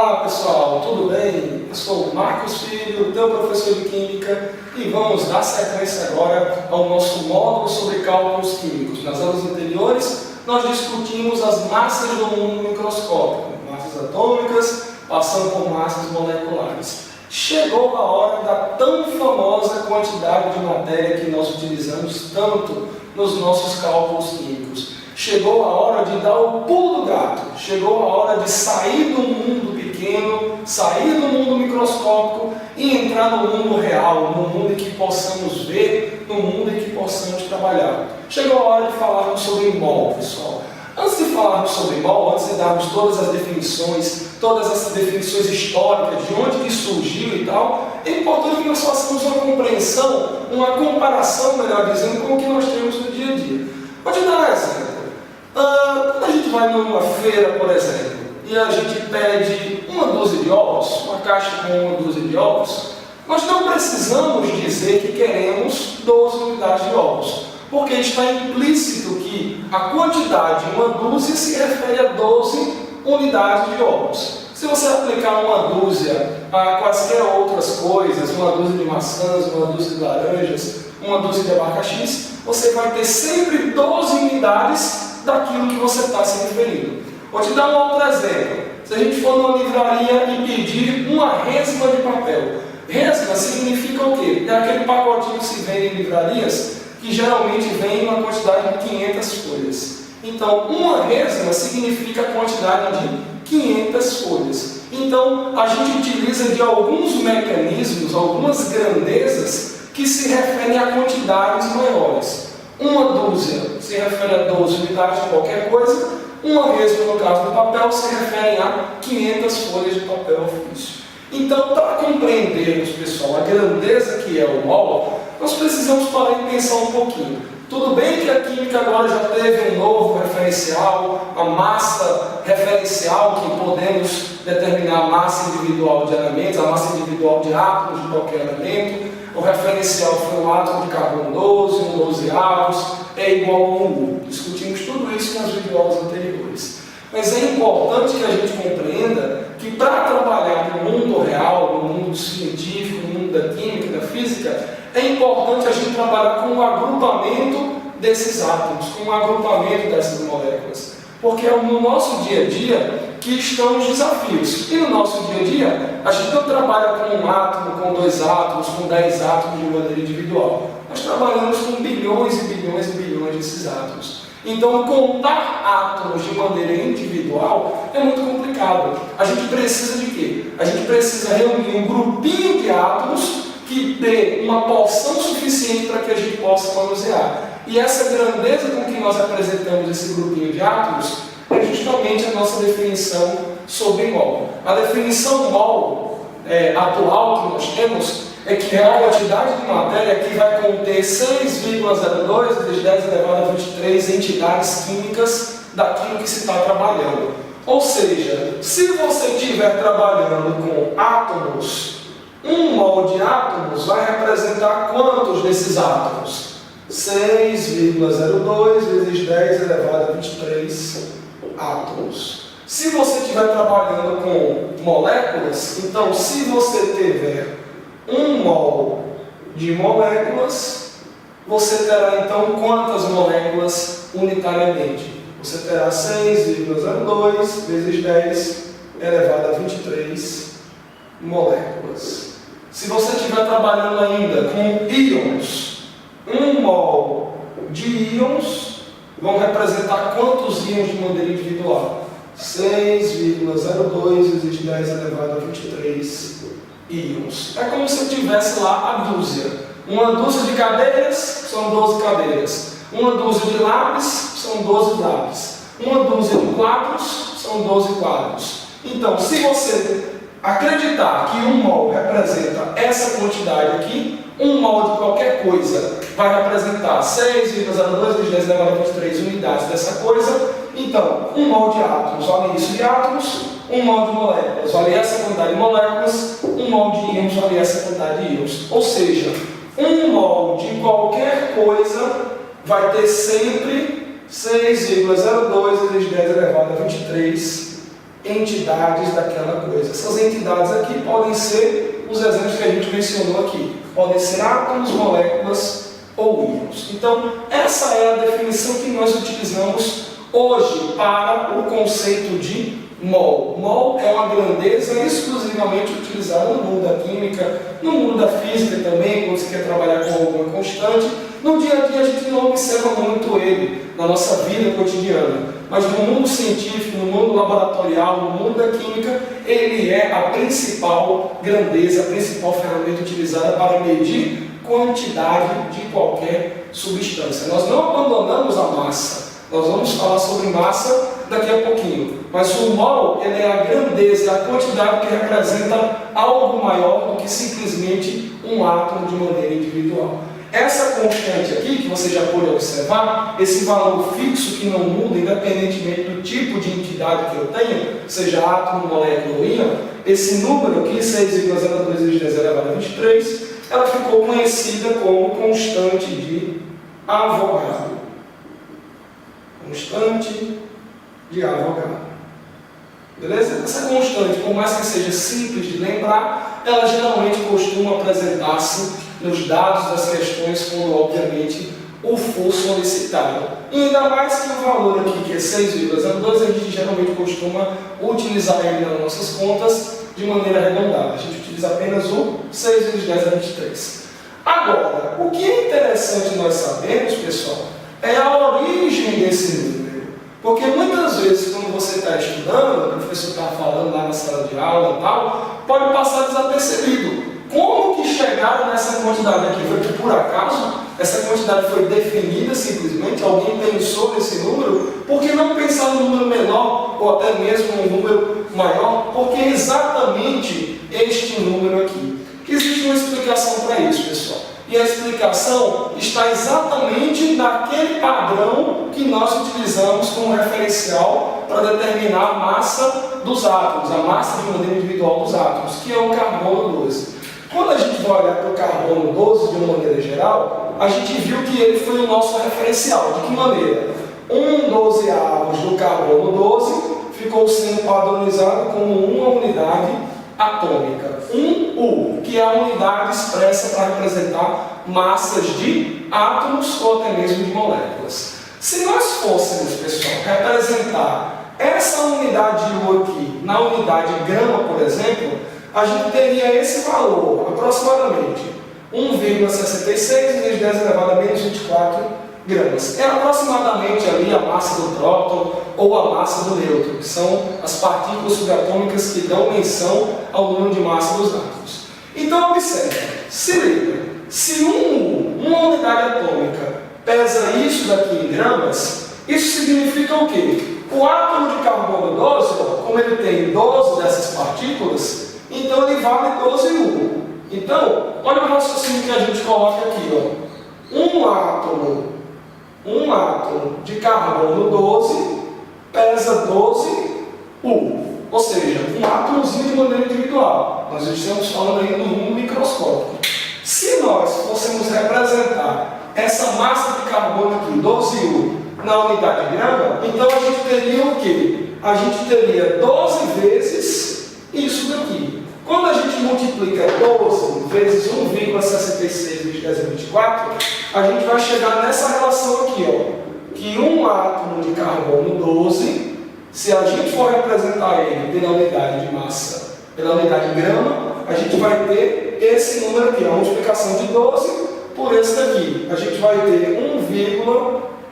Olá pessoal, tudo bem? Eu sou o Marcos Filho, teu professor de Química, e vamos dar sequência agora ao nosso módulo sobre cálculos químicos. Nas aulas anteriores, nós discutimos as massas do mundo microscópico, massas atômicas, passando por massas moleculares. Chegou a hora da tão famosa quantidade de matéria que nós utilizamos tanto nos nossos cálculos químicos. Chegou a hora de dar o pulo do gato, chegou a hora de sair do mundo pequeno, sair do mundo microscópico e entrar no mundo real, no mundo em que possamos ver, no mundo em que possamos trabalhar. Chegou a hora de falarmos sobre mol, pessoal. Antes de falarmos sobre mol, antes de darmos todas as definições, todas essas definições históricas, de onde que surgiu e tal, é importante que nós façamos uma compreensão, uma comparação, melhor dizendo, com o que nós temos no dia a dia. Vou te dar um exemplo. Quando a gente vai numa feira, por exemplo, e a gente pede uma dúzia de ovos, uma caixa com uma dúzia de ovos, nós não precisamos dizer que queremos 12 unidades de ovos, porque está implícito que a quantidade de uma dúzia se refere a 12 unidades de ovos. Se você aplicar uma dúzia a quaisquer outras coisas, uma dúzia de maçãs, uma dúzia de laranjas, uma dúzia de abacaxis, você vai ter sempre 12 unidades daquilo que você está se referindo. Vou te dar um outro exemplo. Se a gente for numa livraria e pedir uma resma de papel, resma significa o quê? É aquele pacotinho que se vende em livrarias que geralmente vem uma quantidade de 500 folhas. Então, uma resma significa a quantidade de 500 folhas. Então, a gente utiliza de alguns mecanismos, algumas grandezas que se referem a quantidades maiores. Uma dúzia se refere a 12 unidades de qualquer coisa, uma resma, no caso do papel, se refere a 500 folhas de papel ofício. Então, para compreendermos, pessoal, a grandeza que é o mol, nós precisamos parar e pensar um pouquinho. Tudo bem que a química agora já teve um novo referencial, a massa referencial, que podemos determinar a massa individual de elementos, a massa individual de átomos de qualquer elemento. O referencial foi um átomo de carbono 12, um 12 avos, é igual a 1U. Discutimos tudo isso nas videoaulas anteriores. Mas é importante que a gente compreenda que para trabalhar no mundo real, no mundo científico, no mundo da química, da física, é importante a gente trabalhar com o agrupamento desses átomos, com o agrupamento dessas moléculas. Porque é no nosso dia a dia que estão os desafios. E no nosso dia a dia, a gente não trabalha com um átomo, com 2 átomos, com 10 átomos de maneira individual. Nós trabalhamos com bilhões e bilhões e bilhões desses átomos. Então, contar átomos de maneira individual é muito complicado. A gente precisa de quê? A gente precisa reunir um grupinho de átomos que dê uma porção suficiente para que a gente possa manusear. E essa grandeza com que nós apresentamos esse grupinho de átomos é justamente a nossa definição sobre mol. A definição mol atual que nós temos é que é a quantidade de matéria que vai conter 6,02 vezes 10 elevado a 23 entidades químicas daquilo que se está trabalhando. Ou seja, se você estiver trabalhando com átomos, 1 mol de átomos vai representar quantos desses átomos? 6,02 vezes 10 elevado a 23 átomos. Se você estiver trabalhando com moléculas, então se você tiver 1 mol de moléculas, você terá então quantas moléculas unitariamente? Você terá 6,02 vezes 10 elevado a 23 moléculas. Se você estiver trabalhando ainda com íons, 1 mol de íons vão representar quantos íons de maneira individual? 6,02 vezes 10 elevado a 23 íons. É como se eu tivesse lá a dúzia. Uma dúzia de cadeiras são 12 cadeiras. Uma dúzia de lápis são 12 lápis. Uma dúzia de quadros são 12 quadros. Então, se você acreditar que 1 mol representa essa quantidade aqui, 1 mol de qualquer coisa vai representar 6,02 vezes 10 elevado a 23 unidades dessa coisa. Então, 1 mol de átomos vale isso de átomos, 1 mol de moléculas vale essa quantidade de moléculas, 1 mol de íons vale essa quantidade de íons. Ou seja, 1 mol de qualquer coisa vai ter sempre 6,02 vezes 10 elevado a 23 entidades daquela coisa. Essas entidades aqui podem ser os exemplos que a gente mencionou aqui. Podem ser átomos, moléculas ou íons. Então, essa é a definição que nós utilizamos hoje para o conceito de mol. Mol é uma grandeza exclusivamente utilizada no mundo da química, no mundo da física também, quando você quer trabalhar com alguma constante. No dia a dia a gente não observa muito ele na nossa vida cotidiana, mas no mundo científico, no mundo laboratorial, no mundo da química, ele é a principal grandeza, a principal ferramenta utilizada para medir quantidade de qualquer substância. Nós não abandonamos a massa, nós vamos falar sobre massa daqui a pouquinho, mas o mol ele é a grandeza, a quantidade que representa algo maior do que simplesmente um átomo de maneira individual. Essa constante aqui, que você já pôde observar, esse valor fixo que não muda, independentemente do tipo de entidade que eu tenho, seja átomo, molécula ou íon, esse número aqui, 6,02 × 10⁻23, ela ficou conhecida como constante de Avogadro. Constante de Avogadro. Beleza? Essa constante, por mais que seja simples de lembrar, ela geralmente costuma apresentar-se nos dados das questões quando, obviamente, o for solicitado. E ainda mais que o valor aqui, que é 6,02, a gente geralmente costuma utilizar ele nas nossas contas de maneira arredondada. A gente utiliza apenas o 6,10⁻23. Agora, o que é interessante nós sabermos, pessoal, é a origem desse número. Porque muitas vezes, quando você está estudando, o professor está falando lá na sala de aula e tal, pode passar desapercebido. Como que chegaram nessa quantidade aqui? Foi por acaso? Essa quantidade foi definida simplesmente? Alguém pensou nesse número? Por que não pensar num número menor ou até mesmo um número maior? Porque é exatamente este número aqui. Existe uma explicação para isso, pessoal. E a explicação está exatamente naquele padrão que nós utilizamos como referencial para determinar a massa dos átomos, a massa de maneira individual dos átomos, que é o carbono 12. Quando a gente vai olhar para o carbono 12 de uma maneira geral, a gente viu que ele foi o nosso referencial. De que maneira? 1/12 do carbono 12 ficou sendo padronizado como uma unidade atômica. 1U, que é a unidade expressa para representar massas de átomos ou até mesmo de moléculas. Se nós fôssemos, pessoal, representar essa unidade U aqui na unidade grama, por exemplo, a gente teria esse valor, aproximadamente 1,66 × 10⁻⁻24 gramas. É aproximadamente ali a massa do próton ou a massa do nêutron, que são as partículas subatômicas que dão menção ao número de massa dos átomos. Então, observe, se liga, se uma unidade atômica pesa isso daqui em gramas, isso significa o quê? O átomo de carbono 12, como ele tem 12 dessas partículas, então ele vale 12 U. Então, olha o raciocínio que a gente coloca aqui, ó. Um átomo de carbono 12 pesa 12 U. Ou seja, um átomozinho de maneira individual. Nós estamos falando aí no mundo microscópico. Se nós fôssemos representar essa massa de carbono aqui, 12 U, na unidade de grama, então a gente teria o quê? A gente teria 12 vezes isso daqui. Quando a gente multiplica 12 vezes 1,66 × 10⁻24, a gente vai chegar nessa relação aqui, ó, que um átomo de carbono 12, se a gente for representar ele pela unidade de massa, pela unidade de grama, a gente vai ter esse número aqui, a multiplicação de 12 por esse daqui. A gente vai ter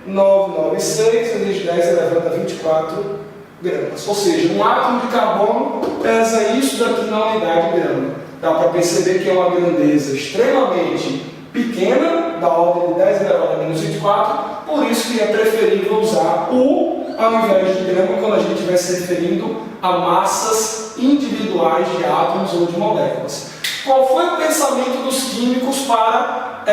1,996 × 10⁻24 gramas. Ou seja, um átomo de carbono pesa isso daqui na unidade de grama. Dá para perceber que é uma grandeza extremamente pequena, da ordem de 10⁻⁻24, por isso que é preferível usar U ao invés de grama quando a gente estiver se referindo a massas individuais de átomos ou de moléculas. Qual foi o pensamento dos químicos para,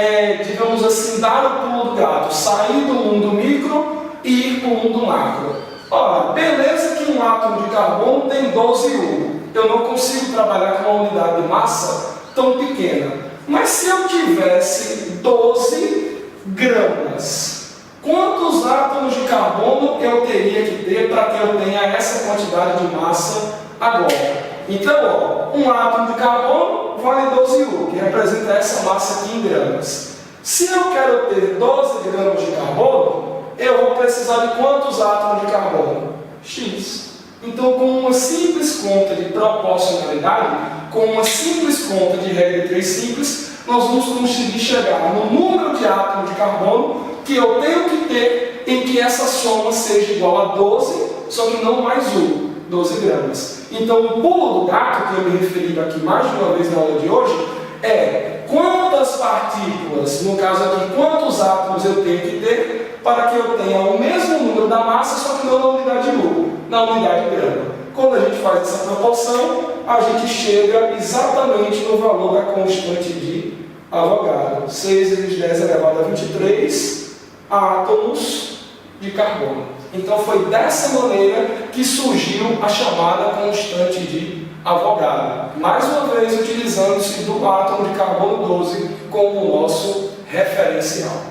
digamos assim, dar o pulo do gato, sair do mundo micro e ir para o mundo macro? Ora, beleza que um átomo de carbono tem 12 U. Eu não consigo trabalhar com uma unidade de massa tão pequena. Mas se eu tivesse 12 gramas, Quantos átomos de carbono eu teria que ter para que eu tenha essa quantidade de massa agora? Então, ó, um átomo de carbono vale 12 U, que representa essa massa aqui em gramas. Se eu quero ter 12 gramas de carbono, eu vou precisar de quantos átomos de carbono? X. Então, com uma simples conta de proporcionalidade, com uma simples conta de regra de 3 simples, nós vamos conseguir chegar no número de átomos de carbono que eu tenho que ter em que essa soma seja igual a 12, só que não mais U, 12 gramas. Então, o pulo do gato, que eu me referi aqui mais de uma vez na aula de hoje, é quantas partículas, no caso aqui, quantos átomos eu tenho que ter para que eu tenha o mesmo número da massa, só que não na unidade U, na unidade grama. Quando a gente faz essa proporção, a gente chega exatamente no valor da constante de Avogadro. 6 vezes 10 elevado a 23 átomos de carbono. Então foi dessa maneira que surgiu a chamada constante de Avogadro. Mais uma vez utilizando-se do átomo de carbono 12 como o nosso referencial.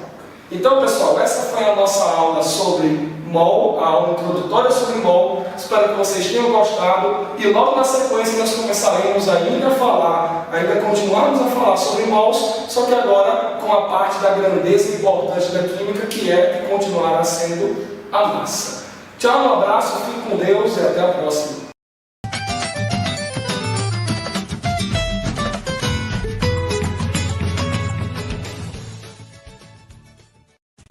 Então, pessoal, essa foi a nossa aula sobre mol, a aula introdutória sobre mol. Espero que vocês tenham gostado e logo na sequência nós começaremos ainda a falar, ainda continuarmos a falar sobre mols, só que agora com a parte da grandeza importante da química, que é que continuará sendo a massa. Tchau, um abraço, fique com Deus e até a próxima.